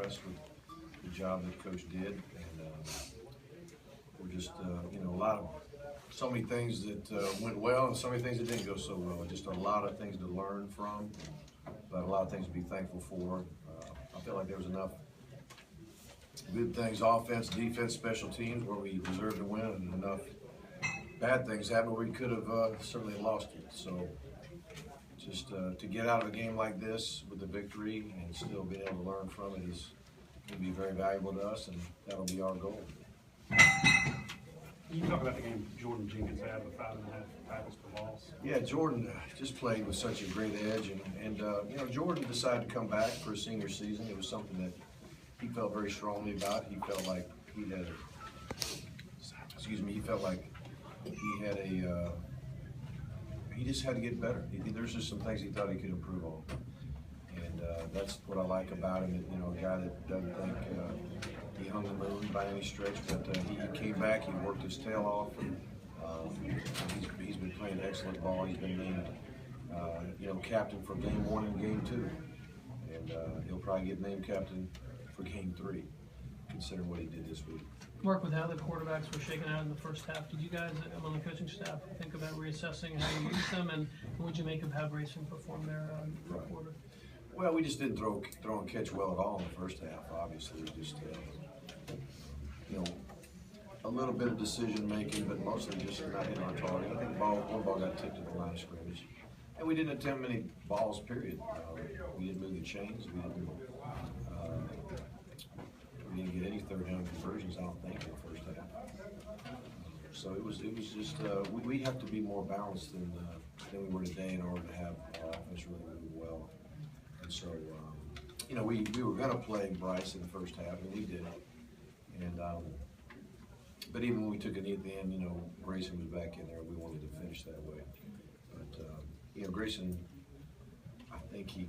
impressed with the job that Coach did, and we're just, so many things that went well and so many things that didn't go so well. Just a lot of things to learn from, but a lot of things to be thankful for. I feel like there was enough good things, offense, defense, special teams, where we deserved to win, and enough bad things happened where we could have certainly lost it. So just to get out of a game like this with a victory and still be able to learn from it is going to be very valuable to us, and that'll be our goal. You talk about the game Jordan Jenkins had with 5.5 tackles for loss. Yeah, Jordan just played with such a great edge, and Jordan decided to come back for his senior season. It was something that he felt very strongly about. He felt like he had he just had to get better. There's just some things he thought he could improve on, and that's what I like about him. A guy that doesn't think he hung the moon by any stretch, but he came back. He worked his tail off. He's been playing excellent ball. He's been named, captain for Game 1 and Game 2, and he'll probably get named captain for Game 3, considering what he did this week. Mark, with how the quarterbacks were shaken out in the first half, did you guys on the coaching staff think about reassessing how you use them, and what would you make of how Grayson performed there in the quarter? Well, we just didn't throw and catch well at all in the first half. Obviously, just a little bit of decision making, but mostly just not hitting our target. I think one ball got tipped at the line of scrimmage, and we didn't attempt many balls. Period. We didn't move the chains. We didn't get any third down conversions, I don't think, in the first half. So it was just we have to be more balanced than we were today in order to have our offense really move well. And so we were going to play Bryce in the first half, and we did. And but even when we took a knee at the end, Grayson was back in there. We wanted to finish that way. But Grayson, I think he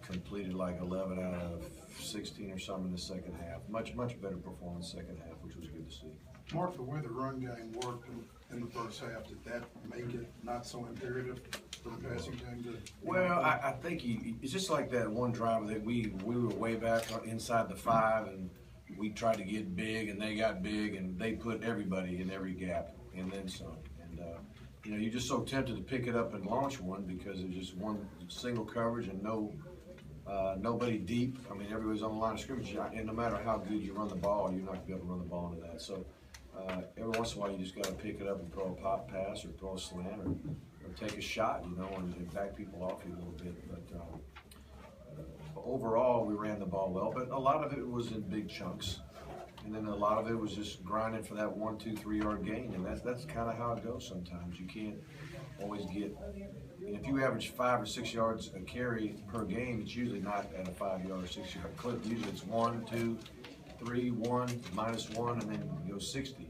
completed like 11 out of 16 or something in the second half. Much better performance second half, which was good to see. Mark, the way the run game worked in the first half, did that make it not so imperative for the passing game? Well, I think it's just like that one drive that we were way back inside the 5, and we tried to get big, and they got big, and they put everybody in every gap, and then some. And you're just so tempted to pick it up and launch one because it's just one single coverage and nobody deep. I mean, everybody's on the line of scrimmage, and no matter how good you run the ball, you're not going to be able to run the ball into that. So every once in a while, you just got to pick it up and throw a pop pass or throw a slant or take a shot, and back people off you a little bit. But overall, we ran the ball well, but a lot of it was in big chunks. And then a lot of it was just grinding for that 1, 2, 3 yard gain, and that's kind of how it goes sometimes. You can't always get. If you average 5 or 6 yards a carry per game, it's usually not at a 5 yard or 6 yard clip. Usually it's 1, 2, 3, 1, -1, and then you go 60.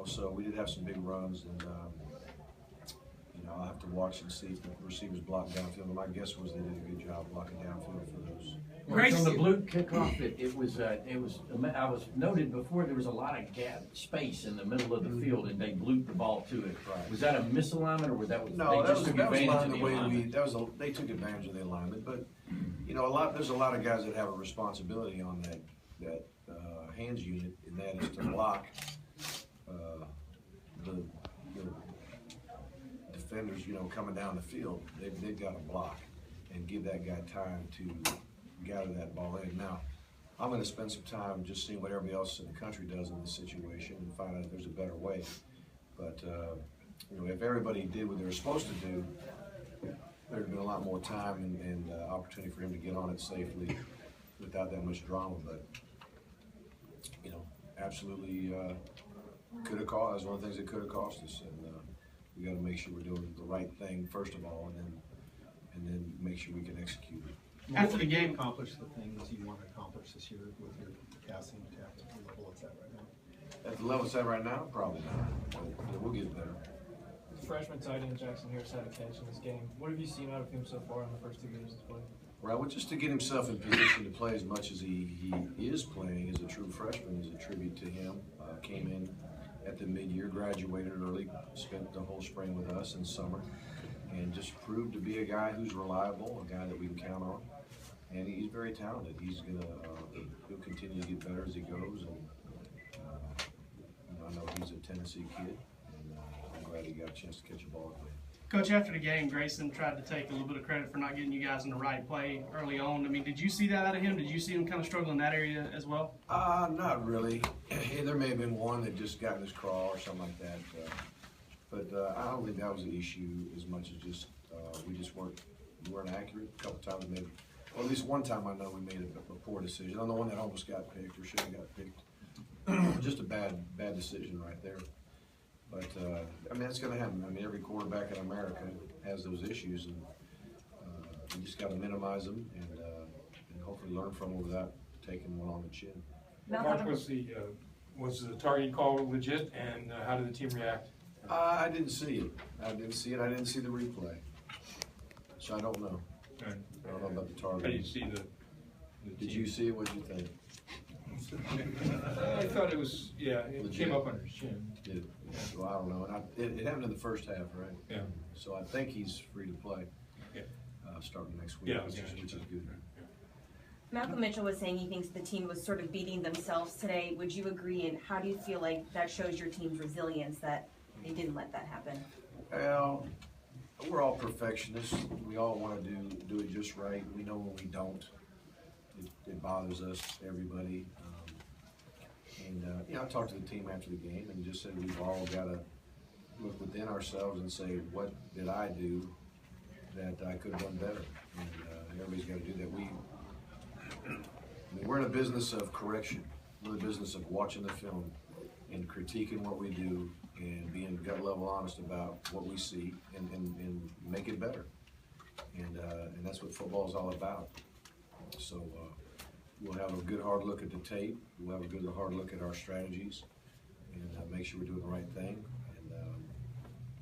So we did have some big runs, and I'll have to watch and see if the receivers block downfield. My guess was they did a good job blocking downfield for those. On the blue kickoff, it was. I was noted before there was a lot of space in the middle of the field, and they blooped the ball to it. Right. Was that a misalignment, or that was no? They just took advantage of the alignment? They took advantage of the alignment, but there's a lot of guys that have a responsibility on that hands unit, and that is to block the defenders, coming down the field. They've got to block and give that guy time to gather that ball in. Now, I'm going to spend some time just seeing what everybody else in the country does in this situation and find out if there's a better way. But if everybody did what they were supposed to do, there'd have been a lot more time and opportunity for him to get on it safely without that much drama. But absolutely could have cost. That's one of the things that could have cost us, and we got to make sure we're doing the right thing first of all, and then make sure we can execute it. After the game, accomplish the things you want to accomplish this year with your passing attack at the level it's at right now. At the level it's at right now, probably not. But we'll get better. Freshman tight end Jackson Harris had a catch in this game. What have you seen out of him so far in the first 2 games he's played? Well, just to get himself in position to play as much as he is playing as a true freshman is a tribute to him. Came in at the mid-year, graduated early, spent the whole spring with us in summer, and just proved to be a guy who's reliable, a guy that we can count on. And he's very talented. He's going to continue to get better as he goes. And I know he's a Tennessee kid, and I'm glad he got a chance to catch a ball today. Coach, after the game, Grayson tried to take a little bit of credit for not getting you guys in the right play early on. I mean, did you see that out of him? Did you see him kind of struggle in that area as well? Not really. There may have been one that just got in his craw or something like that. But I don't think that was the issue as much as just we weren't accurate. A couple times we made, or at least one time I know we made a poor decision. On the one that almost got picked or should have got picked. Just a bad decision right there. But I mean, it's going to happen. I mean, every quarterback in America has those issues, and you just got to minimize them and hopefully learn from them without taking one on the chin. Mark, was the targeting call legit, and how did the team react? I didn't see it. I didn't see the replay, so I don't know. I don't know about the target. How did you see the Did you see it? What did you think? I thought it was, it Legit. came up under his chin. Did it? Well, I don't know. And it happened in the first half, right? Yeah. So I think he's free to play. Yeah. Starting next week, which is good. Malcolm Mitchell was saying he thinks the team was sort of beating themselves today. Would you agree? And how do you feel like that shows your team's resilience that they didn't let that happen? Well, we're all perfectionists. We all want to do it just right. We know when we don't, it bothers us, everybody. I talked to the team after the game and just said we've all got to look within ourselves and say, what did I do that I could have done better? And everybody's got to do that. We're in a business of correction. We're in the business of watching the film and critiquing what we do and being gut level honest about what we see and make it better. And that's what football is all about. So we'll have a good hard look at the tape. We'll have a good hard look at our strategies and make sure we're doing the right thing.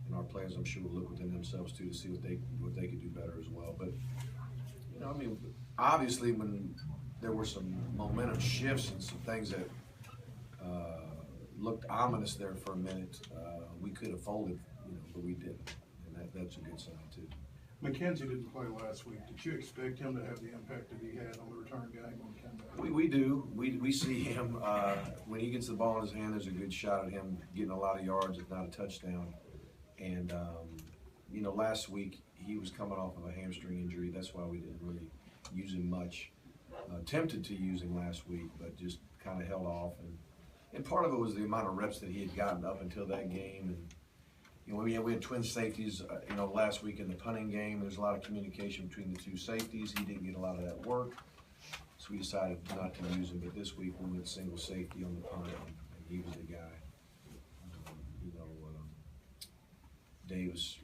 And our players, I'm sure, will look within themselves too to see what they could do better as well. But obviously, when there were some momentum shifts and some things that looked ominous there for a minute, we could have folded, but we didn't, and that's a good sign too. McKenzie didn't play last week. Did you expect him to have the impact that he had on the return game on comeback? We do. We see him when he gets the ball in his hand. There's a good shot at him getting a lot of yards, if not a touchdown. And last week he was coming off of a hamstring injury. That's why we didn't really use him much. Tempted to use him last week, but just kind of held off. And part of it was the amount of reps that he had gotten up until that game. And we had twin safeties, last week in the punting game. There's a lot of communication between the two safeties. He didn't get a lot of that work, so we decided not to use him. But this week we went single safety on the punt, and he was the guy. Davis,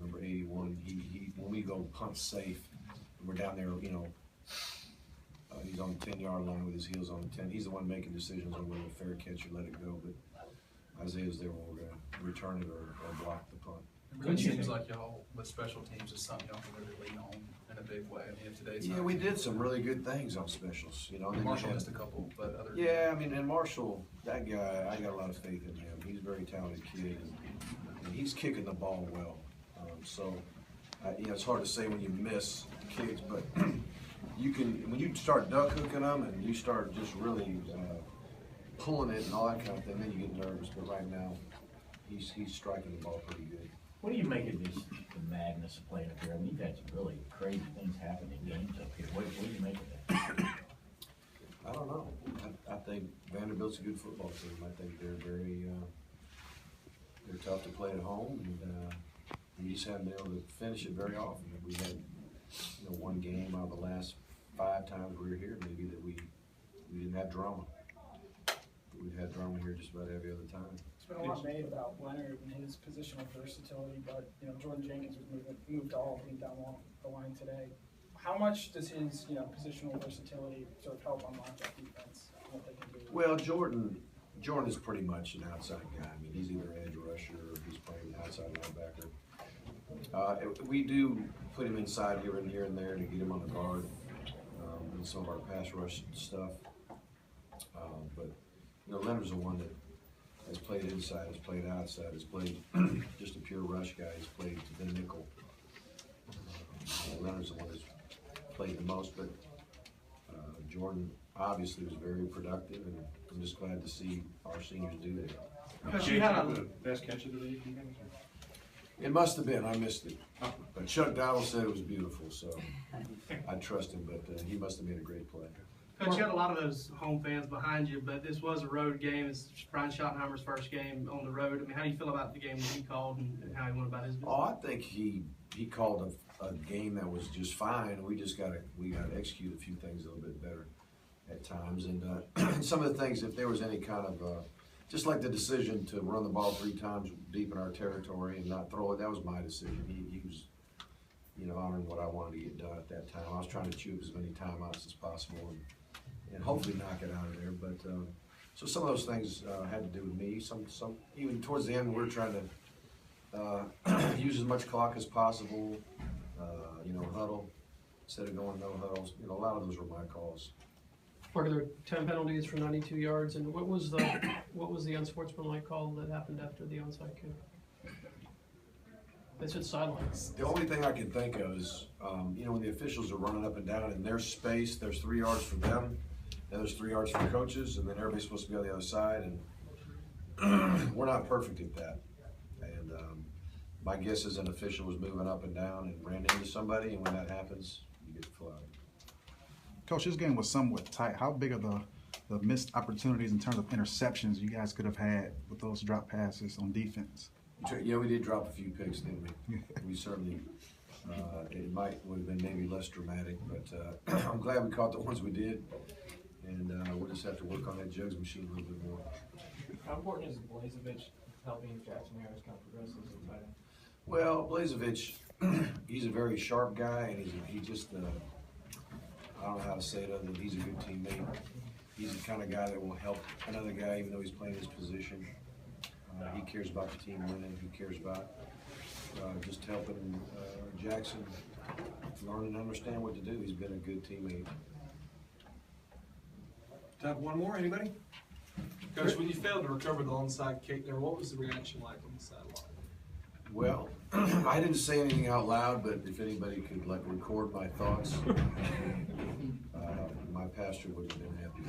number 81. He when we go punt safe, we're down there. He's on the 10-yard line with his heels on the 10. He's the one making decisions on whether to fair catch or let it go. But Isaiah's there when we're going to return it or block the punt. It really seems like y'all, with special teams, is something y'all can really lean on in a big way. I mean, if today's we did some really good things on specials. And Marshall missed a couple, but other. Yeah, and Marshall, that guy, I got a lot of faith in him. He's a very talented kid, and he's kicking the ball well. It's hard to say when you miss kicks, but when you start duck hooking them and you start just really pulling it and all that kind of thing, then you get nervous. But right now, he's striking the ball pretty good. What do you make of this, the madness of playing up here? I mean, you've had some really crazy things happen in games up here. What do you make of that? I don't know. I think Vanderbilt's a good football team. I think they're they're tough to play at home, and we just haven't been able to finish it very often. We had one game out of the last 5 times we were here, maybe that we didn't have drama. We've had drama here just about every other time. There's been a lot made about Leonard and his positional versatility, but Jordan Jenkins was moved to all down the line today. How much does his positional versatility sort of help unlock that defense? What they can do? Well, Jordan is pretty much an outside guy. I mean, he's either an edge rusher or he's playing outside linebacker. We do put him inside here and there to get him on the guard in some of our pass rush stuff. But Leonard's the one that has played inside, has played outside, has played just a pure rush guy. He's played the nickel. Leonard's the one that's played the most, but Jordan obviously was very productive, and I'm just glad to see our seniors do that. Coach, you had The a, best catch of the day, you think? It must have been, I missed it. But Chuck Dowell said it was beautiful, so I trust him, but he must have made a great play. Coach, you had a lot of those home fans behind you, but this was a road game. It's Brian Schottenheimer's first game on the road. I mean, how do you feel about the game that he called and how he went about his business? Oh, I think he called a game that was just fine. We gotta execute a few things a little bit better at times, and some of the things, if there was any kind of just like the decision to run the ball 3 times deep in our territory and not throw it, that was my decision. He was, honoring what I wanted to get done at that time. I was trying to chew up as many timeouts as possible and hopefully knock it out of there. But so some of those things had to do with me. Some even towards the end, we were trying to use as much clock as possible. Huddle instead of going no huddles. A lot of those were my calls. Mark, there were 10 penalties for 92 yards, and what was the unsportsmanlike call that happened after the onside kick? They said sidelines. The only thing I can think of is, when the officials are running up and down in their space, there's 3 yards for them, and there's 3 yards for coaches, and then everybody's supposed to be on the other side, and we're not perfect at that. And my guess is an official was moving up and down and ran into somebody, and when that happens, you get flagged. Coach, this game was somewhat tight. How big are the missed opportunities in terms of interceptions you guys could have had with those drop passes on defense? Yeah, we did drop a few picks, didn't we? We certainly, would have been maybe less dramatic, but I'm glad we caught the ones we did, and we'll just have to work on that jugs machine a little bit more. How important is Blazevich helping Jackson Harris kind of progress as a tight end? Well, Blazevich, he's a very sharp guy, and he just, I don't know how to say it other than he's a good teammate. He's the kind of guy that will help another guy even though he's playing his position. He cares about the team winning. He cares about just helping Jackson learn and understand what to do. He's been a good teammate. Time for one more, anybody? Coach, when you failed to recover the onside kick there, what was the reaction like on the sideline? Well, I didn't say anything out loud, but if anybody could record my thoughts, my pastor would have been happy.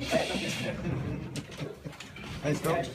Thanks, Coach.